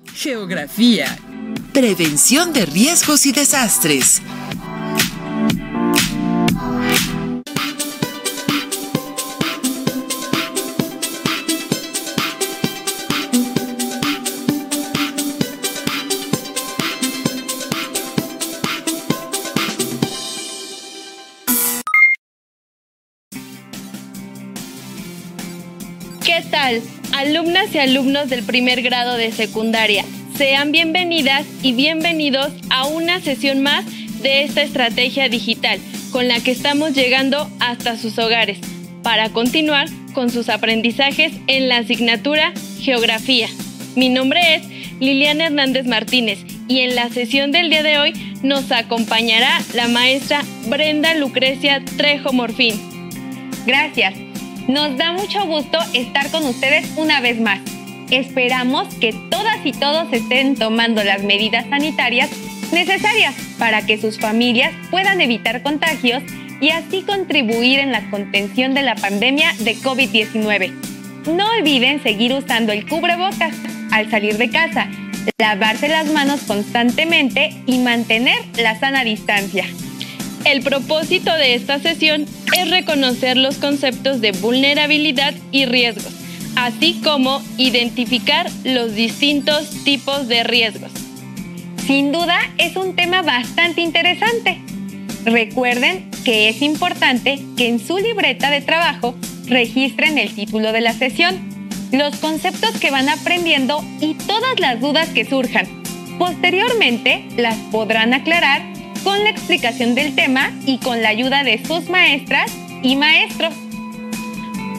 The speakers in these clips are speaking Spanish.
Geografía. Prevención de riesgos y desastres. ¿Qué tal, alumnas y alumnos del primer grado de secundaria? Sean bienvenidas y bienvenidos a una sesión más de esta estrategia digital con la que estamos llegando hasta sus hogares para continuar con sus aprendizajes en la asignatura Geografía. Mi nombre es Liliana Hernández Martínez y en la sesión del día de hoy nos acompañará la maestra Brenda Lucrecia Trejo Morfín. Gracias. Nos da mucho gusto estar con ustedes una vez más. Esperamos que todas y todos estén tomando las medidas sanitarias necesarias para que sus familias puedan evitar contagios y así contribuir en la contención de la pandemia de COVID-19. No olviden seguir usando el cubrebocas al salir de casa, lavarse las manos constantemente y mantener la sana distancia. El propósito de esta sesión es reconocer los conceptos de vulnerabilidad y riesgos, así como identificar los distintos tipos de riesgos. Sin duda, es un tema bastante interesante. Recuerden que es importante que en su libreta de trabajo registren el título de la sesión, los conceptos que van aprendiendo y todas las dudas que surjan. Posteriormente, las podrán aclarar con la explicación del tema y con la ayuda de sus maestras y maestros.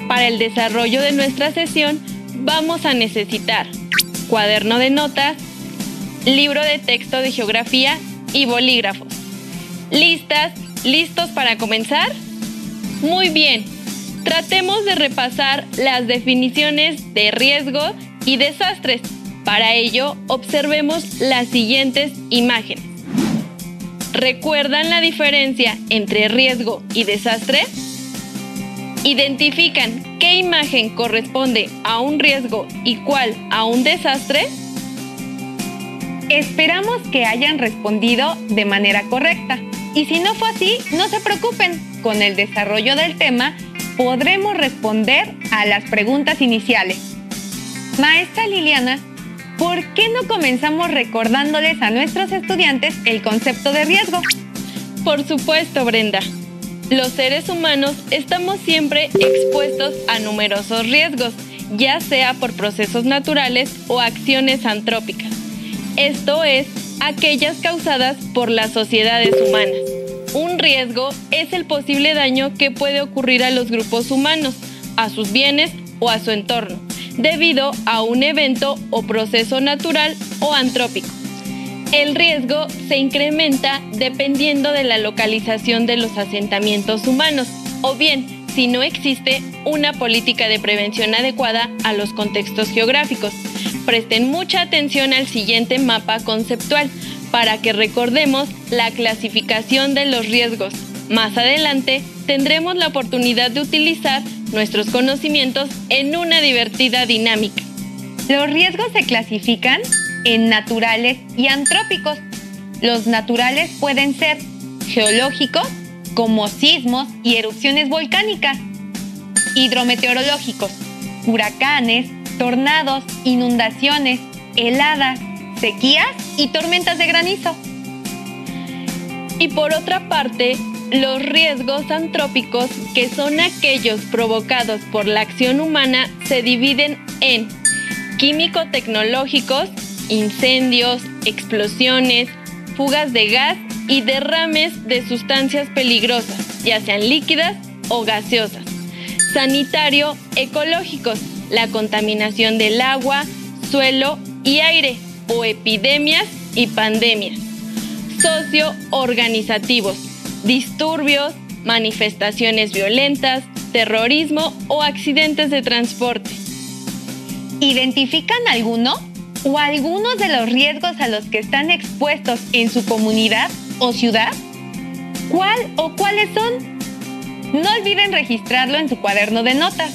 Para el desarrollo de nuestra sesión vamos a necesitar cuaderno de notas, libro de texto de geografía y bolígrafos. ¿Listas? ¿Listos para comenzar? Muy bien, tratemos de repasar las definiciones de riesgo y desastres. Para ello, observemos las siguientes imágenes. ¿Recuerdan la diferencia entre riesgo y desastre? ¿Identifican qué imagen corresponde a un riesgo y cuál a un desastre? Esperamos que hayan respondido de manera correcta. Y si no fue así, no se preocupen. Con el desarrollo del tema, podremos responder a las preguntas iniciales. Maestra Liliana, ¿por qué no comenzamos recordándoles a nuestros estudiantes el concepto de riesgo? Por supuesto, Brenda. Los seres humanos estamos siempre expuestos a numerosos riesgos, ya sea por procesos naturales o acciones antrópicas. Esto es, aquellas causadas por las sociedades humanas. Un riesgo es el posible daño que puede ocurrir a los grupos humanos, a sus bienes o a su entorno, debido a un evento o proceso natural o antrópico. El riesgo se incrementa dependiendo de la localización de los asentamientos humanos, o bien si no existe una política de prevención adecuada a los contextos geográficos. Presten mucha atención al siguiente mapa conceptual para que recordemos la clasificación de los riesgos. Más adelante tendremos la oportunidad de utilizar nuestros conocimientos en una divertida dinámica. Los riesgos se clasifican en naturales y antrópicos. Los naturales pueden ser geológicos, como sismos y erupciones volcánicas, hidrometeorológicos, huracanes, tornados, inundaciones, heladas, sequías y tormentas de granizo. Y por otra parte, los riesgos antrópicos, que son aquellos provocados por la acción humana, se dividen en químico-tecnológicos, incendios, explosiones, fugas de gas y derrames de sustancias peligrosas, ya sean líquidas o gaseosas. Sanitario-ecológicos, la contaminación del agua, suelo y aire, o epidemias y pandemias. Socio-organizativos, disturbios, manifestaciones violentas, terrorismo o accidentes de transporte. ¿Identifican alguno o algunos de los riesgos a los que están expuestos en su comunidad o ciudad? ¿Cuál o cuáles son? No olviden registrarlo en su cuaderno de notas.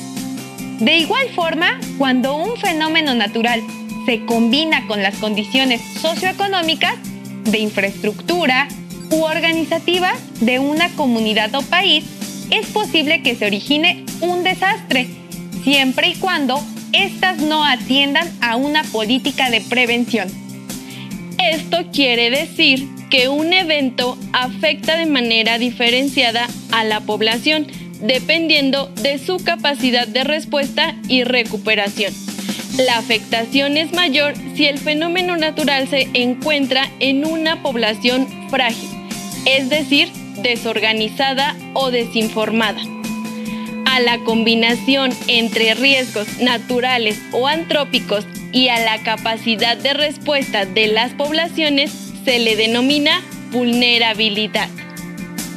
De igual forma, cuando un fenómeno natural se combina con las condiciones socioeconómicas, de infraestructura u organizativas de una comunidad o país, es posible que se origine un desastre, siempre y cuando éstas no atiendan a una política de prevención. Esto quiere decir que un evento afecta de manera diferenciada a la población, dependiendo de su capacidad de respuesta y recuperación. La afectación es mayor si el fenómeno natural se encuentra en una población frágil, es decir, desorganizada o desinformada. A la combinación entre riesgos naturales o antrópicos y a la capacidad de respuesta de las poblaciones se le denomina vulnerabilidad.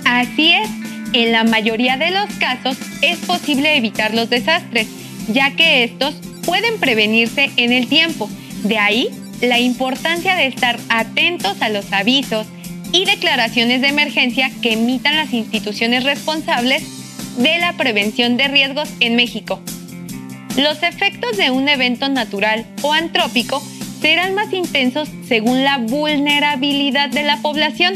Así es, en la mayoría de los casos es posible evitar los desastres, ya que estos pueden prevenirse en el tiempo. De ahí la importancia de estar atentos a los avisos y declaraciones de emergencia que emitan las instituciones responsables de la prevención de riesgos en México. Los efectos de un evento natural o antrópico serán más intensos según la vulnerabilidad de la población.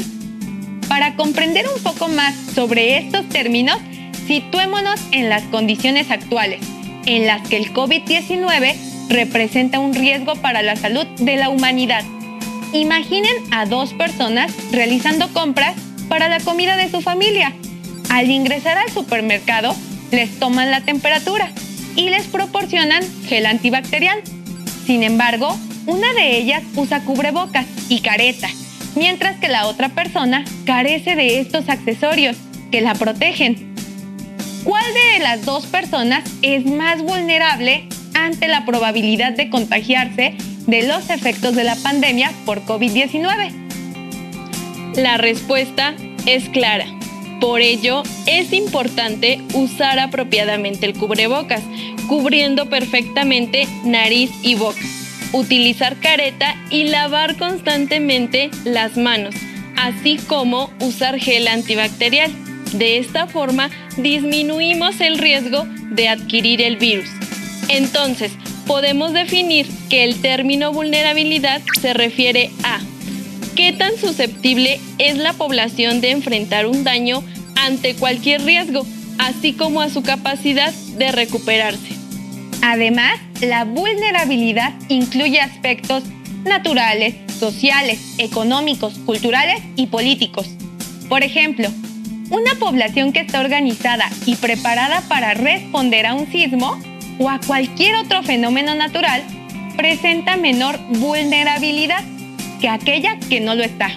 Para comprender un poco más sobre estos términos, situémonos en las condiciones actuales, en las que el COVID-19 representa un riesgo para la salud de la humanidad. Imaginen a 2 personas realizando compras para la comida de su familia. Al ingresar al supermercado, les toman la temperatura y les proporcionan gel antibacterial. Sin embargo, una de ellas usa cubrebocas y careta, mientras que la otra persona carece de estos accesorios que la protegen. ¿Cuál de las 2 personas es más vulnerable ante la probabilidad de contagiarse de los efectos de la pandemia por COVID-19? La respuesta es clara. Por ello, es importante usar apropiadamente el cubrebocas, cubriendo perfectamente nariz y boca, utilizar careta y lavar constantemente las manos, así como usar gel antibacterial. De esta forma, disminuimos el riesgo de adquirir el virus. Entonces, podemos definir que el término vulnerabilidad se refiere a qué tan susceptible es la población de enfrentar un daño ante cualquier riesgo, así como a su capacidad de recuperarse. Además, la vulnerabilidad incluye aspectos naturales, sociales, económicos, culturales y políticos. Por ejemplo, una población que está organizada y preparada para responder a un sismo o a cualquier otro fenómeno natural presenta menor vulnerabilidad que aquella que no lo está.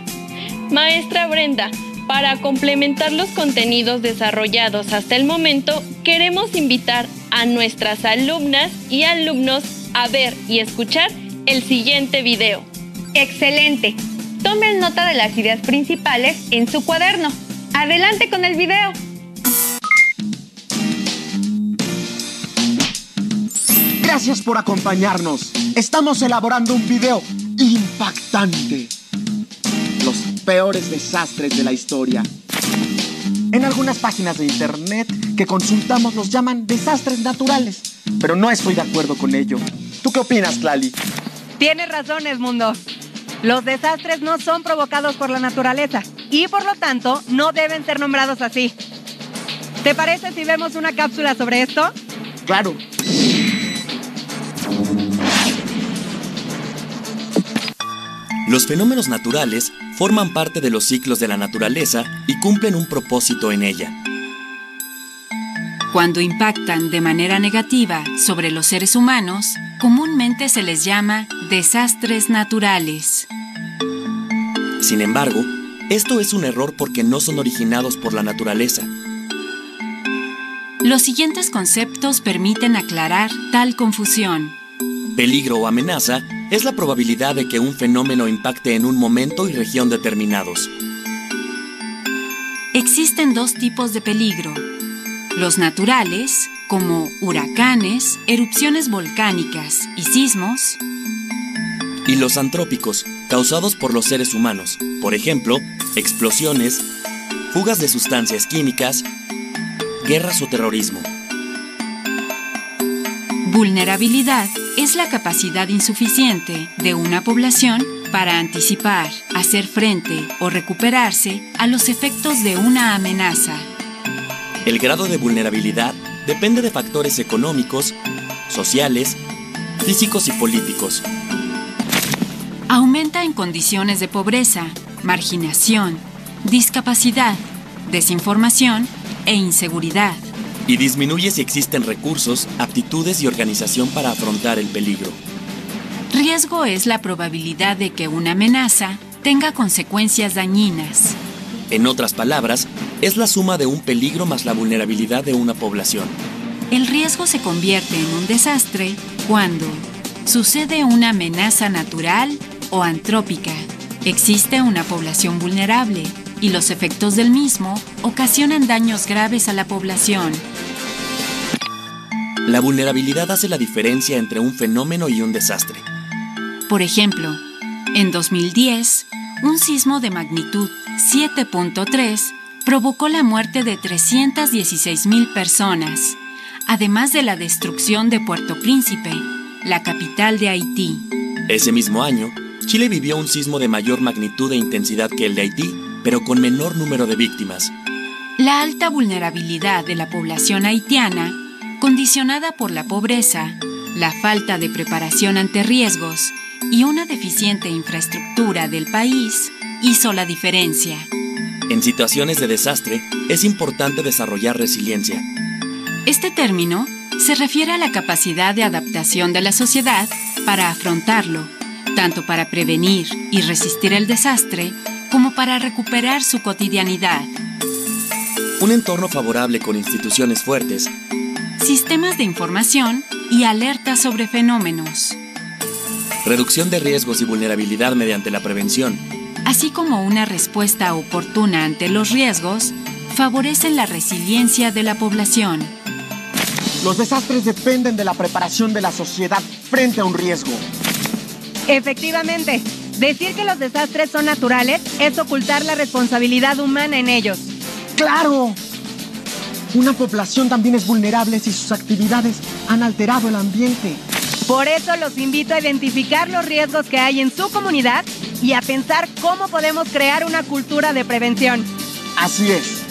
Maestra Brenda, para complementar los contenidos desarrollados hasta el momento, queremos invitar a nuestras alumnas y alumnos a ver y escuchar el siguiente video. ¡Excelente! Tomen nota de las ideas principales en su cuaderno. ¡Adelante con el video! Gracias por acompañarnos. Estamos elaborando un video impactante. Los peores desastres de la historia. En algunas páginas de internet que consultamos los llaman desastres naturales, pero no estoy de acuerdo con ello. ¿Tú qué opinas, Clali? Tienes razón, Edmundo. Los desastres no son provocados por la naturaleza y por lo tanto no deben ser nombrados así. ¿Te parece si vemos una cápsula sobre esto? Claro. Los fenómenos naturales forman parte de los ciclos de la naturaleza y cumplen un propósito en ella. Cuando impactan de manera negativa sobre los seres humanos, comúnmente se les llama desastres naturales. Sin embargo, esto es un error porque no son originados por la naturaleza. Los siguientes conceptos permiten aclarar tal confusión. Peligro o amenaza es la probabilidad de que un fenómeno impacte en un momento y región determinados. Existen 2 tipos de peligro. Los naturales, como huracanes, erupciones volcánicas y sismos. Y los antrópicos, causados por los seres humanos. Por ejemplo, explosiones, fugas de sustancias químicas, guerras o terrorismo. Vulnerabilidad es la capacidad insuficiente de una población para anticipar, hacer frente o recuperarse a los efectos de una amenaza. El grado de vulnerabilidad depende de factores económicos, sociales, físicos y políticos. Aumenta en condiciones de pobreza, marginación, discapacidad, desinformación e inseguridad. Y disminuye si existen recursos, aptitudes y organización para afrontar el peligro. Riesgo es la probabilidad de que una amenaza tenga consecuencias dañinas. En otras palabras, es la suma de un peligro más la vulnerabilidad de una población. El riesgo se convierte en un desastre cuando sucede una amenaza natural o antrópica, existe una población vulnerable y los efectos del mismo ocasionan daños graves a la población. La vulnerabilidad hace la diferencia entre un fenómeno y un desastre. Por ejemplo, en 2010, un sismo de magnitud 7.3 provocó la muerte de 316,000 personas, además de la destrucción de Puerto Príncipe, la capital de Haití. Ese mismo año, Chile vivió un sismo de mayor magnitud e intensidad que el de Haití, pero con menor número de víctimas. La alta vulnerabilidad de la población haitiana, condicionada por la pobreza, la falta de preparación ante riesgos y una deficiente infraestructura del país, hizo la diferencia. En situaciones de desastre, es importante desarrollar resiliencia. Este término se refiere a la capacidad de adaptación de la sociedad para afrontarlo, tanto para prevenir y resistir el desastre, como para recuperar su cotidianidad. Un entorno favorable con instituciones fuertes, sistemas de información y alertas sobre fenómenos, reducción de riesgos y vulnerabilidad mediante la prevención, así como una respuesta oportuna ante los riesgos, favorecen la resiliencia de la población. Los desastres dependen de la preparación de la sociedad frente a un riesgo. Efectivamente, decir que los desastres son naturales es ocultar la responsabilidad humana en ellos. ¡Claro! Una población también es vulnerable si sus actividades han alterado el ambiente. Por eso los invito a identificar los riesgos que hay en su comunidad y a pensar cómo podemos crear una cultura de prevención. Así es.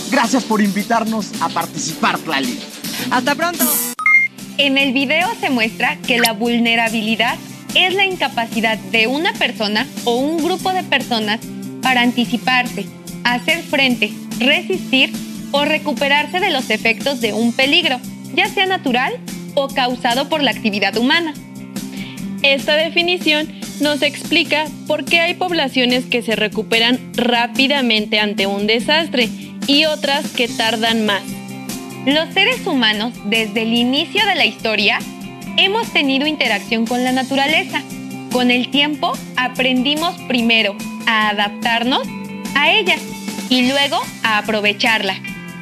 Gracias por invitarnos a participar, Tlali. ¡Hasta pronto! En el video se muestra que la vulnerabilidad es la incapacidad de una persona o un grupo de personas para anticiparse, hacer frente, resistir o recuperarse de los efectos de un peligro, ya sea natural o causado por la actividad humana. Esta definición nos explica por qué hay poblaciones que se recuperan rápidamente ante un desastre y otras que tardan más. Los seres humanos, desde el inicio de la historia, hemos tenido interacción con la naturaleza. Con el tiempo, aprendimos primero a adaptarnos a ella y luego a aprovecharla.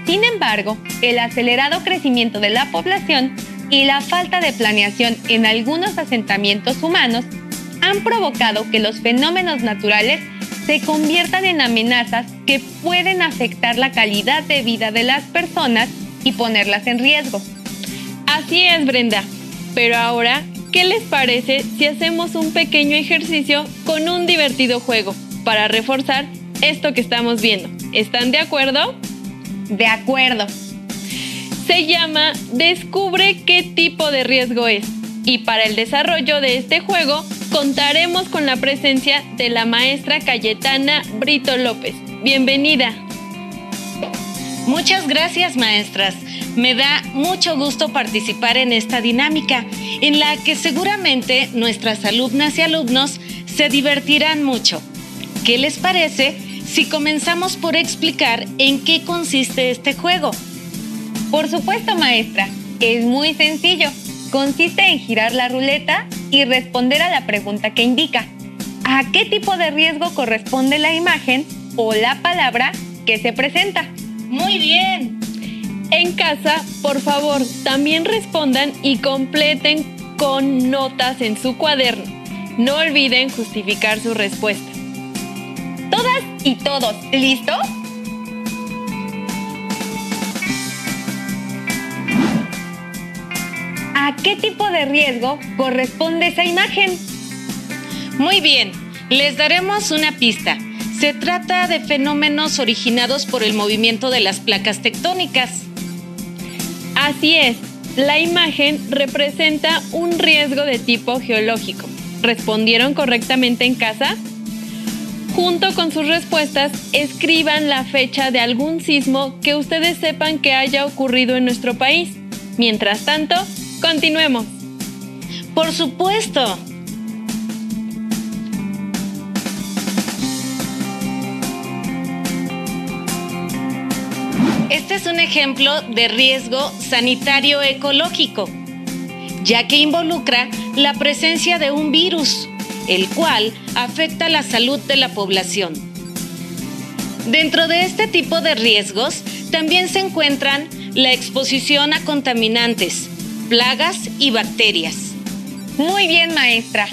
Sin embargo, el acelerado crecimiento de la población y la falta de planeación en algunos asentamientos humanos han provocado que los fenómenos naturales se conviertan en amenazas que pueden afectar la calidad de vida de las personas y ponerlas en riesgo. Así es, Brenda. Pero ahora, ¿qué les parece si hacemos un pequeño ejercicio con un divertido juego para reforzar esto que estamos viendo? ¿Están de acuerdo? De acuerdo. Se llama Descubre qué tipo de riesgo es. Y para el desarrollo de este juego, contaremos con la presencia de la maestra Cayetana Brito López. Bienvenida. Muchas gracias, maestras. Me da mucho gusto participar en esta dinámica, en la que seguramente nuestras alumnas y alumnos se divertirán mucho. ¿Qué les parece si comenzamos por explicar en qué consiste este juego? Por supuesto, maestra. Es muy sencillo. Consiste en girar la ruleta y responder a la pregunta que indica: ¿a qué tipo de riesgo corresponde la imagen o la palabra que se presenta? ¡Muy bien! En casa, por favor, también respondan y completen con notas en su cuaderno. No olviden justificar su respuesta. Todas y todos, ¿listos? ¿A ¿A qué tipo de riesgo corresponde esa imagen? Muy bien, les daremos una pista. Se trata de fenómenos originados por el movimiento de las placas tectónicas. Así es, la imagen representa un riesgo de tipo geológico. ¿Respondieron correctamente en casa? Junto con sus respuestas, escriban la fecha de algún sismo que ustedes sepan que haya ocurrido en nuestro país. Mientras tanto, continuemos. ¡Por supuesto! Este es un ejemplo de riesgo sanitario ecológico, ya que involucra la presencia de un virus, el cual afecta la salud de la población. Dentro de este tipo de riesgos también se encuentran la exposición a contaminantes, plagas y bacterias. Muy bien, maestra.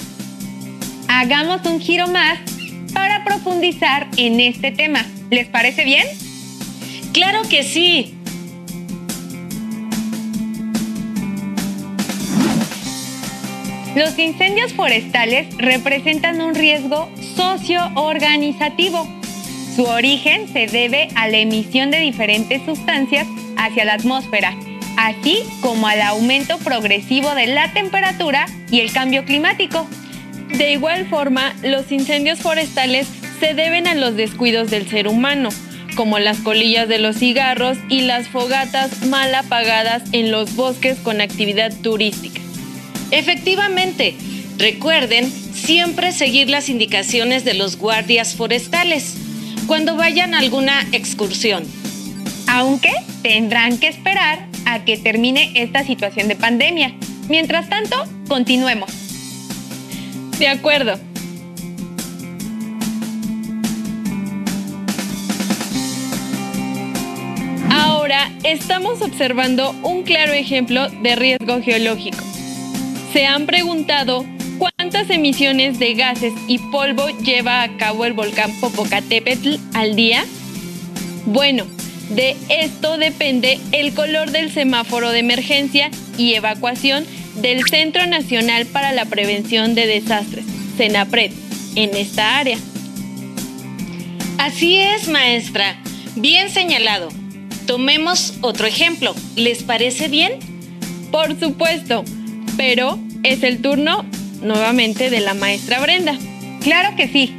Hagamos un giro más para profundizar en este tema. ¿Les parece bien? ¡Claro que sí! Los incendios forestales representan un riesgo socioorganizativo. Su origen se debe a la emisión de diferentes sustancias hacia la atmósfera, así como al aumento progresivo de la temperatura y el cambio climático. De igual forma, los incendios forestales se deben a los descuidos del ser humano, como las colillas de los cigarros y las fogatas mal apagadas en los bosques con actividad turística. Efectivamente, recuerden siempre seguir las indicaciones de los guardias forestales cuando vayan a alguna excursión. Aunque tendrán que esperar a que termine esta situación de pandemia. Mientras tanto, continuemos. De acuerdo. Ahora estamos observando un claro ejemplo de riesgo geológico. ¿Se han preguntado cuántas emisiones de gases y polvo lleva a cabo el volcán Popocatépetl al día? Bueno, de esto depende el color del semáforo de emergencia y evacuación del Centro Nacional para la Prevención de Desastres, CENAPRED, en esta área. Así es, maestra. Bien señalado. Tomemos otro ejemplo. ¿Les parece bien? Por supuesto, pero es el turno nuevamente de la maestra Brenda. ¡Claro que sí!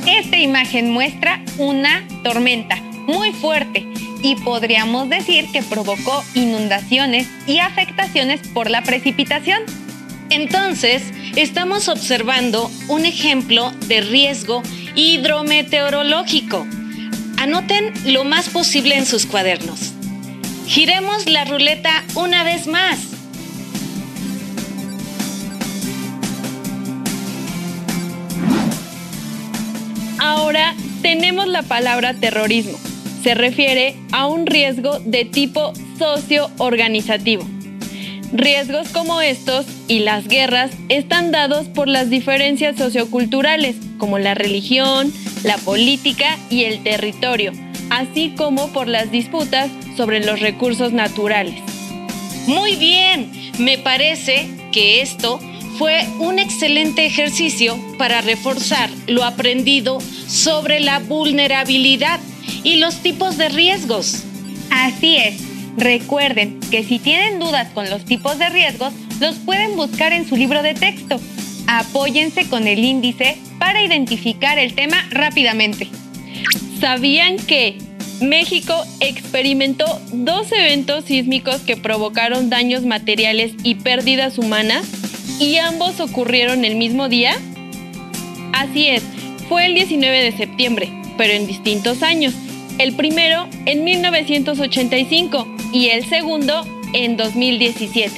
Esta imagen muestra una tormenta muy fuerte y podríamos decir que provocó inundaciones y afectaciones por la precipitación. Entonces, estamos observando un ejemplo de riesgo hidrometeorológico. Anoten lo más posible en sus cuadernos. Giremos la ruleta una vez más. Ahora tenemos la palabra terrorismo. Se refiere a un riesgo de tipo socioorganizativo. Riesgos como estos y las guerras están dados por las diferencias socioculturales, como la religión, la política y el territorio, así como por las disputas sobre los recursos naturales. Muy bien, me parece que esto fue un excelente ejercicio para reforzar lo aprendido sobre la vulnerabilidad y los tipos de riesgos. Así es. Recuerden que si tienen dudas con los tipos de riesgos, los pueden buscar en su libro de texto. Apóyense con el índice para identificar el tema rápidamente. ¿Sabían que México experimentó 2 eventos sísmicos que provocaron daños materiales y pérdidas humanas? ¿Y ambos ocurrieron el mismo día? Así es, fue el 19 de septiembre, pero en distintos años. El primero en 1985 y el segundo en 2017.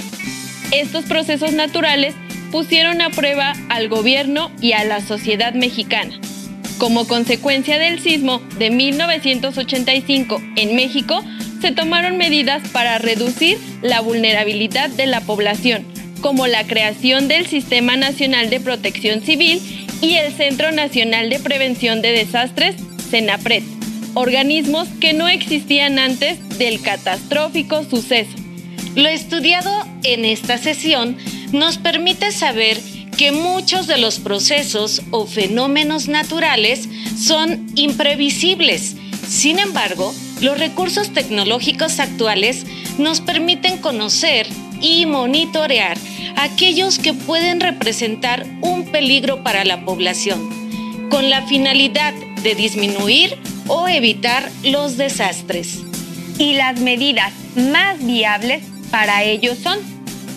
Estos procesos naturales pusieron a prueba al gobierno y a la sociedad mexicana. Como consecuencia del sismo de 1985 en México, se tomaron medidas para reducir la vulnerabilidad de la población, como la creación del Sistema Nacional de Protección Civil y el Centro Nacional de Prevención de Desastres, CENAPRED, organismos que no existían antes del catastrófico suceso. Lo estudiado en esta sesión nos permite saber que muchos de los procesos o fenómenos naturales son imprevisibles. Sin embargo, los recursos tecnológicos actuales nos permiten conocer y monitorear aquellos que pueden representar un peligro para la población, con la finalidad de disminuir o evitar los desastres. Y las medidas más viables para ello son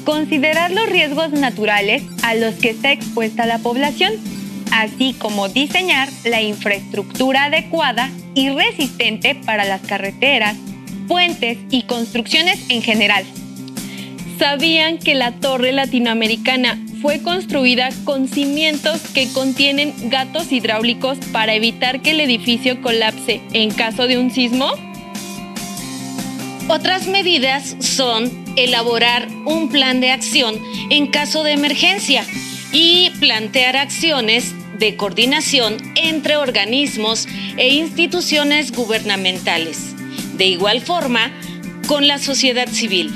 considerar los riesgos naturales a los que está expuesta la población, así como diseñar la infraestructura adecuada y resistente para las carreteras, puentes y construcciones en general. ¿Sabían que la torre latinoamericana fue construida con cimientos que contienen gatos hidráulicos para evitar que el edificio colapse en caso de un sismo? Otras medidas son elaborar un plan de acción en caso de emergencia y plantear acciones de coordinación entre organismos e instituciones gubernamentales. De igual forma, con la sociedad civil.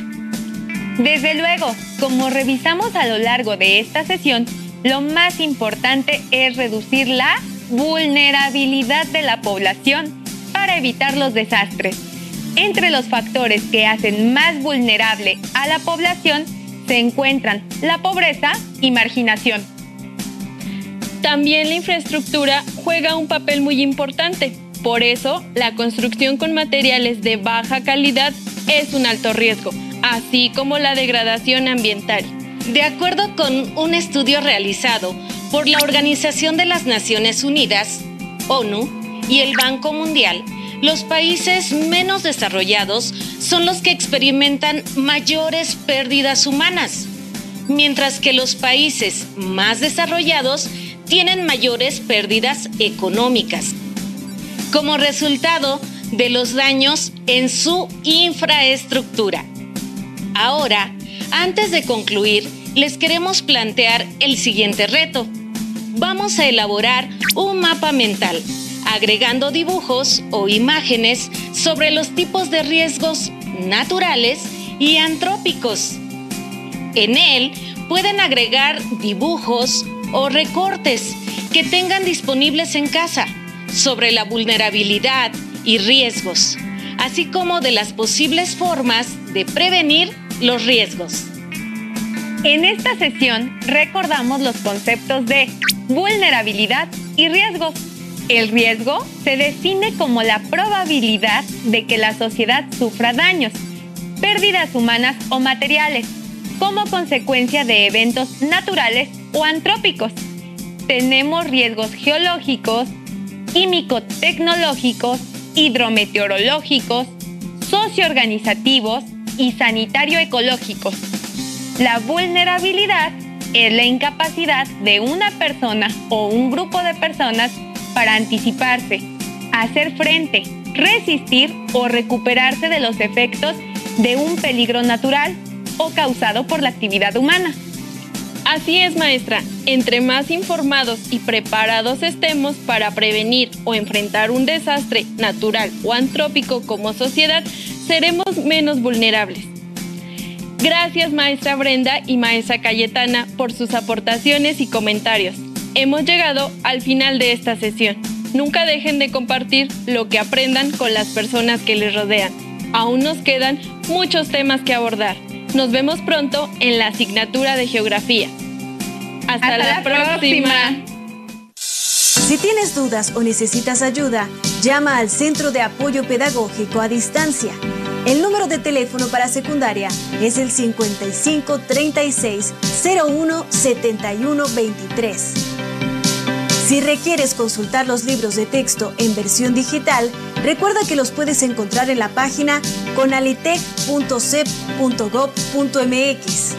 Desde luego, como revisamos a lo largo de esta sesión, lo más importante es reducir la vulnerabilidad de la población para evitar los desastres. Entre los factores que hacen más vulnerable a la población se encuentran la pobreza y marginación. También la infraestructura juega un papel muy importante. Por eso, la construcción con materiales de baja calidad es un alto riesgo, así como la degradación ambiental. De acuerdo con un estudio realizado por la Organización de las Naciones Unidas, ONU, y el Banco Mundial, los países menos desarrollados son los que experimentan mayores pérdidas humanas, mientras que los países más desarrollados tienen mayores pérdidas económicas, como resultado de los daños en su infraestructura. Ahora, antes de concluir, les queremos plantear el siguiente reto. Vamos a elaborar un mapa mental, agregando dibujos o imágenes sobre los tipos de riesgos naturales y antrópicos. En él pueden agregar dibujos o recortes que tengan disponibles en casa sobre la vulnerabilidad y riesgos, así como de las posibles formas de prevenir los riesgos. En esta sesión recordamos los conceptos de vulnerabilidad y riesgos. El riesgo se define como la probabilidad de que la sociedad sufra daños, pérdidas humanas o materiales, como consecuencia de eventos naturales o antrópicos. Tenemos riesgos geológicos, químico-tecnológicos, hidrometeorológicos, socioorganizativos y sanitario-ecológicos. La vulnerabilidad es la incapacidad de una persona o un grupo de personas para anticiparse, hacer frente, resistir o recuperarse de los efectos de un peligro natural o causado por la actividad humana. Así es, maestra. Entre más informados y preparados estemos para prevenir o enfrentar un desastre natural o antrópico como sociedad, seremos menos vulnerables. Gracias, maestra Brenda y maestra Cayetana, por sus aportaciones y comentarios. Hemos llegado al final de esta sesión. Nunca dejen de compartir lo que aprendan con las personas que les rodean. Aún nos quedan muchos temas que abordar. Nos vemos pronto en la asignatura de Geografía. Hasta la próxima. Si tienes dudas o necesitas ayuda, llama al Centro de Apoyo Pedagógico a Distancia. El número de teléfono para secundaria es el 55 36 01 71 23. Si requieres consultar los libros de texto en versión digital, recuerda que los puedes encontrar en la página conalitec.cep.gov.mx.